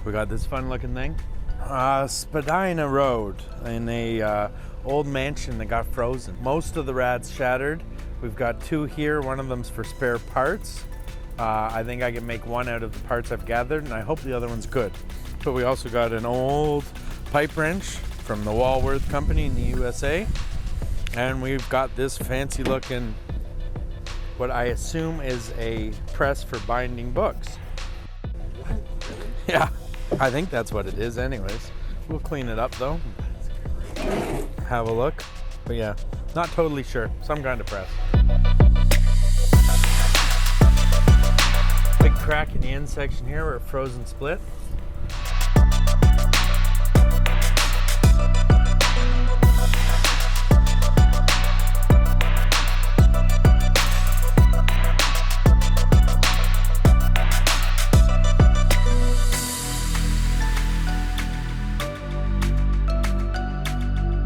We got this fun looking thing. Spadina Road in a old mansion that got frozen. Most of the rads shattered. We've got 2 here. One of them's for spare parts. I think I can make one out of the parts I've gathered, and I hope the other one's good. But we also got an old pipe wrench from the Walworth company in the USA. And we've got this fancy looking, what I assume is a press for binding books. Yeah, I think that's what it is anyways. We'll clean it up though. Have a look. But yeah, not totally sure. Some kind of press. Big crack in the end section here where it froze and split.